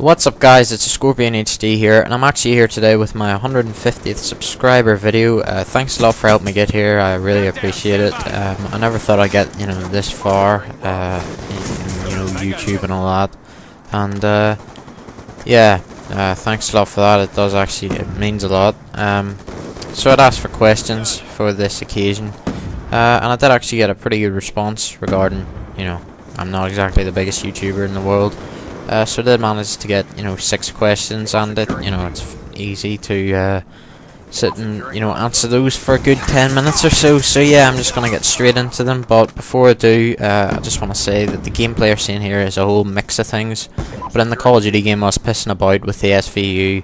What's up guys, it's Scorpion HD here, and I'm actually here today with my 150th subscriber video. Thanks a lot for helping me get here, I really appreciate it. I never thought I'd get, this far, in YouTube and all that. And, yeah, thanks a lot for that, it means a lot. So I'd asked for questions for this occasion, and I did actually get a pretty good response regarding, I'm not exactly the biggest YouTuber in the world. So I did manage to get, 6 questions, and it's easy to sit and, answer those for a good 10 minutes or so. So yeah, I'm just going to get straight into them. But before I do, I just want to say that the gameplay you're seeing here is a whole mix of things. But in the Call of Duty game I was pissing about with the SVU,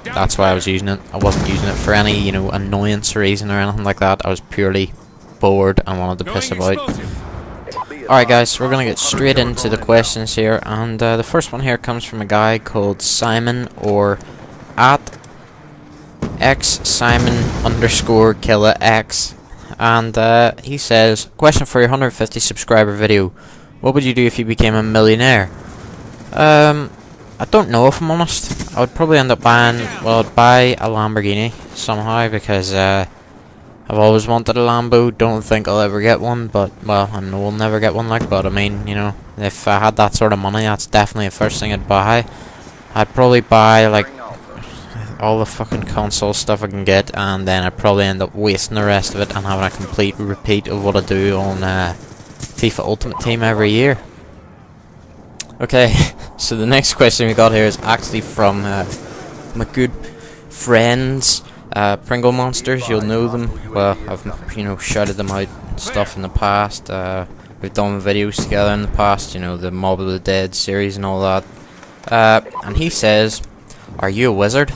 that's why I was using it. I wasn't using it for any, annoyance reason or anything like that. I was purely bored and wanted to piss about. Alright guys, so we're going to get straight into the questions here, and the first one here comes from a guy called Simon, or at xsimon_killa_x, and he says, question for your 150 subscriber video, what would you do if you became a millionaire? I don't know, if I'm honest. I would probably end up buying, I'd buy a Lamborghini somehow, because I've always wanted a Lambo. Don't think I'll ever get one, but, well, I know I'll never get one, but I mean, if I had that sort of money, that's definitely the first thing I'd buy. I'd probably buy, like, all the fucking console stuff I can get, and then I'd probably end up wasting the rest of it and having a complete repeat of what I do on FIFA Ultimate Team every year. Okay, so the next question we got here is actually from my good friends, Pringle Monsters. You'll know them. Well, I've shouted them out and stuff in the past. We've done videos together in the past, the Mob of the Dead series and all that. And he says, are you a wizard?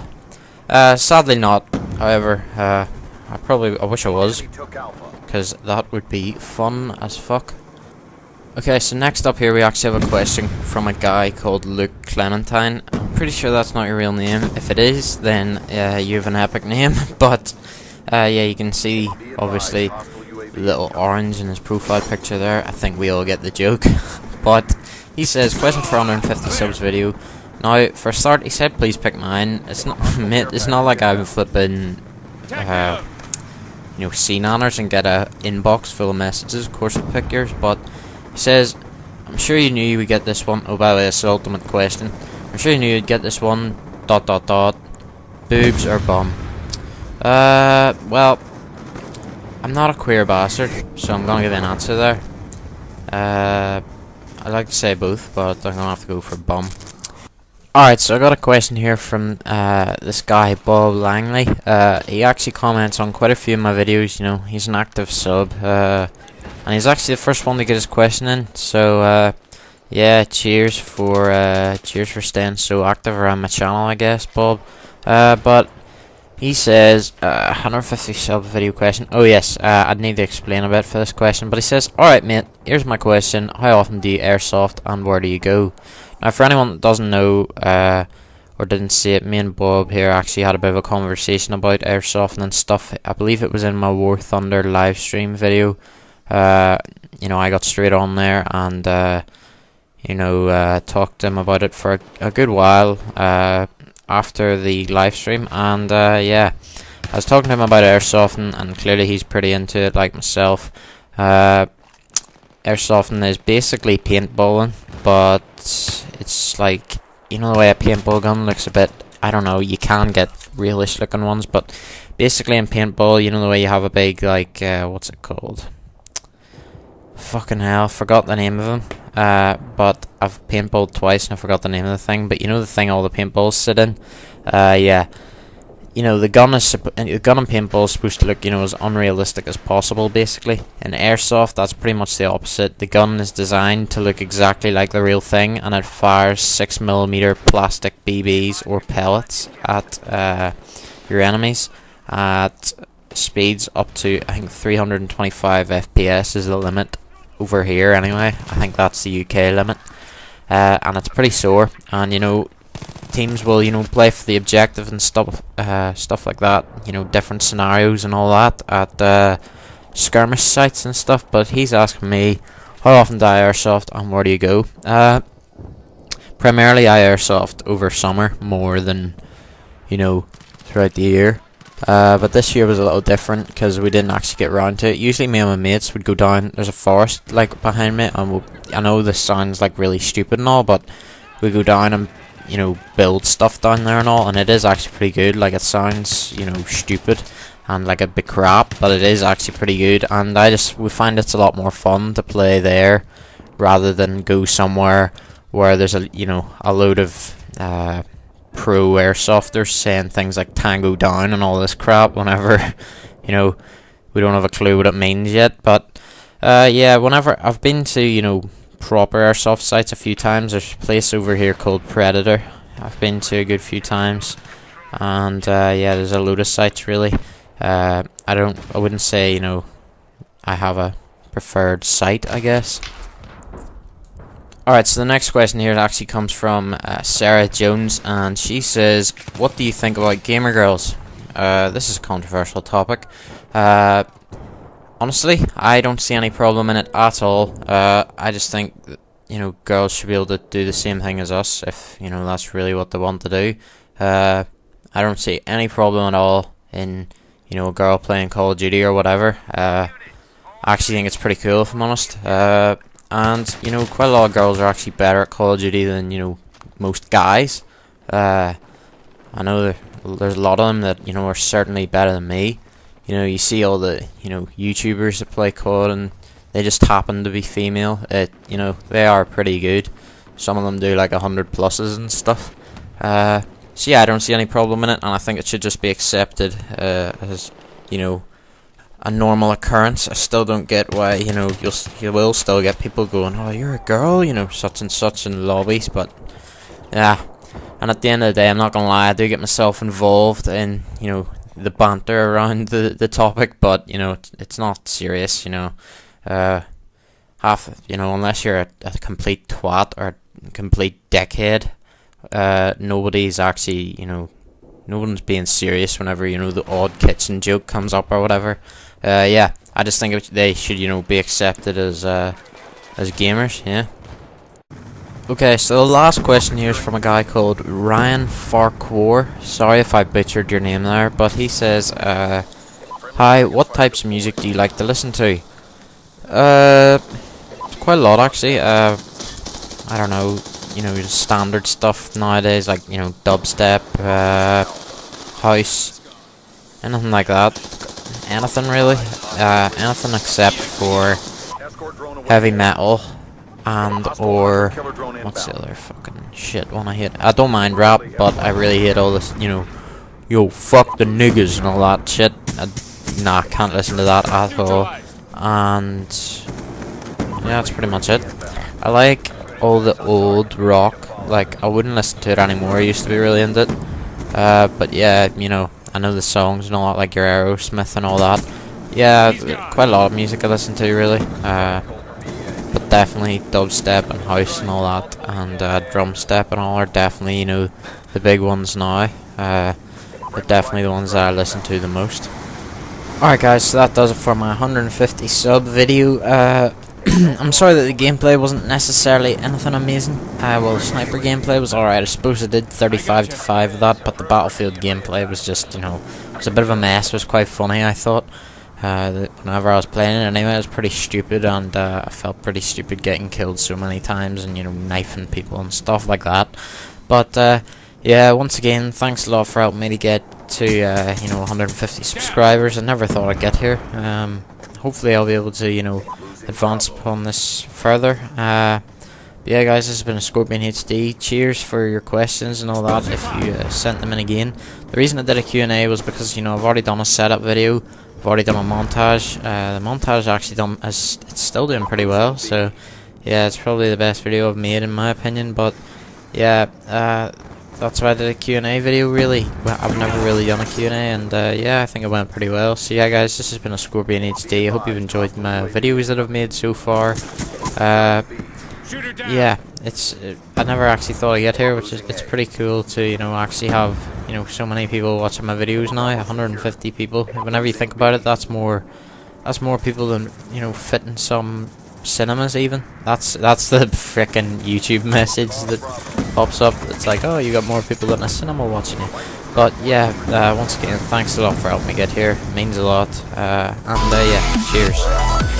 Sadly not. However, I wish I was, because that would be fun as fuck. Okay, so next up here we actually have a question from a guy called Luke Clementine. I'm pretty sure that's not your real name. If it is, then you have an epic name. But yeah, you can see obviously the little orange in his profile picture there. I think we all get the joke. But he says, question for 150 subs video. Now, for a start, he said please pick mine. It's not mate, it's not like I'm flipping C-nanners and get a inbox full of messages. Of course I'll pick yours, but he says, I'm sure you knew you would get this one. Oh, by the way, it's the ultimate question. I'm sure you knew you'd get this one. ... Boobs or bum? Well, I'm not a queer bastard, so I'm gonna give an answer there. I'd like to say both, but I'm gonna have to go for bum. Alright, so I got a question here from this guy, Bob Langley. He actually comments on quite a few of my videos, he's an active sub. And he's actually the first one to get his question in, so yeah, cheers for staying so active around my channel, I guess, Bob. But he says 150 sub video question. Oh yes, I'd need to explain a bit for this question, but he says, alright mate, here's my question, how often do you airsoft and where do you go? Now for anyone that doesn't know or didn't see it, me and Bob here actually had a bit of a conversation about airsofting and stuff. I believe it was in my War Thunder live stream video. I got straight on there and talked to him about it for a good while after the live stream, and yeah, I was talking to him about airsofting, and clearly he's pretty into it like myself. Airsofting is basically paintballing, but it's like, the way a paintball gun looks a bit, I don't know, you can get realish looking ones, but basically in paintball, the way you have a big, like, what's it called? Fucking hell, forgot the name of him. But I've paintballed twice and I forgot the name of the thing. But the thing all the paintballs sit in. Yeah. The gun and paintball is supposed to look, as unrealistic as possible, basically. In airsoft, that's pretty much the opposite. The gun is designed to look exactly like the real thing, and it fires 6mm plastic BBs or pellets at your enemies at speeds up to, I think, 325 FPS is the limit. Over here anyway, I think that's the UK limit, and it's pretty sore, and teams will play for the objective and stuff like that, different scenarios and all that at skirmish sites and stuff. But he's asking me, how often do I airsoft and where do you go? primarily I airsoft over summer more than, you know, throughout the year. But this year was a little different because we didn't actually get around to it. Usually me and my mates would go down. There's a forest like behind me, and I know this sounds like really stupid and all, but we go down and, you know, build stuff down there and all, and it is actually pretty good. Like, it sounds, you know, stupid and like a bit crap, but it is actually pretty good, and we find it's a lot more fun to play there rather than go somewhere where there's a, you know, a load of pro airsofters saying things like tango down and all this crap whenever, you know, we don't have a clue what it means yet. But yeah, whenever I've been to, you know, proper airsoft sites a few times. There's a place over here called Predator I've been to a good few times, and yeah, there's a load of sites really. I wouldn't say, you know, I have a preferred site, I guess. Alright, so the next question here actually comes from Sarah Jones, and she says, what do you think about gamer girls? This is a controversial topic. Honestly, I don't see any problem in it at all. I just think that, you know, girls should be able to do the same thing as us if, you know, that's really what they want to do. I don't see any problem at all in, you know, a girl playing Call of Duty or whatever. I actually think it's pretty cool, if I'm honest. And, you know, quite a lot of girls are actually better at Call of Duty than, you know, most guys. I know there's a lot of them that, you know, are certainly better than me. You know, you see all the, you know, YouTubers that play COD and they just happen to be female. You know, they are pretty good. Some of them do like 100 pluses and stuff. So yeah, I don't see any problem in it, and I think it should just be accepted as, you know, a normal occurrence. I still don't get why, you know, you will still get people going, oh, you're a girl, you know, such and such in lobbies, but yeah. And at the end of the day, I'm not gonna lie, I do get myself involved in, you know, the banter around the topic, but, you know, it's not serious, you know. You know, unless you're a complete twat or a complete dickhead, nobody's actually, you know, no one's being serious whenever, you know, the odd kitchen joke comes up or whatever. Yeah, I just think they should, you know, be accepted as gamers, yeah. Okay, so the last question here is from a guy called Ryan Farquhar. Sorry if I butchered your name there, but he says, hi, what types of music do you like to listen to? Quite a lot actually. I don't know, you know, standard stuff nowadays, like, you know, dubstep, house, anything like that. Anything really. Anything except for heavy metal and or what's the other fucking shit one I hate? I don't mind rap, but I really hate all this, you know, yo, fuck the niggas and all that shit. Nah, I can't listen to that at all. And yeah, that's pretty much it. I like all the old rock. Like, I wouldn't listen to it anymore. I used to be really into it. But yeah, you know, I know the songs and all that, like your Aerosmith and all that. Yeah, quite a lot of music I listen to, really. But definitely dubstep and house and all that, and drum step and all are definitely, you know, the big ones now. They're definitely the ones that I listen to the most. Alright guys, so that does it for my 150 sub video. I'm sorry that the gameplay wasn't necessarily anything amazing. Well, the sniper gameplay was alright. I suppose I did 35 to 5 of that, but the battlefield gameplay was just, you know, it was a bit of a mess. It was quite funny, I thought. Whenever I was playing it anyway, it was pretty stupid, and I felt pretty stupid getting killed so many times and, you know, knifing people and stuff like that. But yeah, once again, thanks a lot for helping me to get to you know, 150 subscribers. I never thought I'd get here. Hopefully I'll be able to, you know, advance upon this further. But yeah guys, this has been a Scorpion HD. Cheers for your questions and all that if you sent them in again. The reason I did a Q&A was because, you know, I've already done a setup video. I've already done a montage. The montage actually it's still doing pretty well, so yeah, it's probably the best video I've made in my opinion. But yeah, that's why I did a Q&A video, really. Well, I've never really done a Q&A, and yeah, I think it went pretty well. So yeah guys, this has been a Scorpion HD. I hope you've enjoyed my videos that I've made so far. Yeah, I never actually thought I'd get here, which is, it's pretty cool to, you know, actually have, you know, so many people watching my videos now. 150 people. Whenever you think about it, that's more people than, you know, fit in some cinemas even. That's the frickin' YouTube message that pops up. It's like, oh, you got more people in a cinema watching you. But yeah, once again, thanks a lot for helping me get here. It means a lot. And yeah, cheers.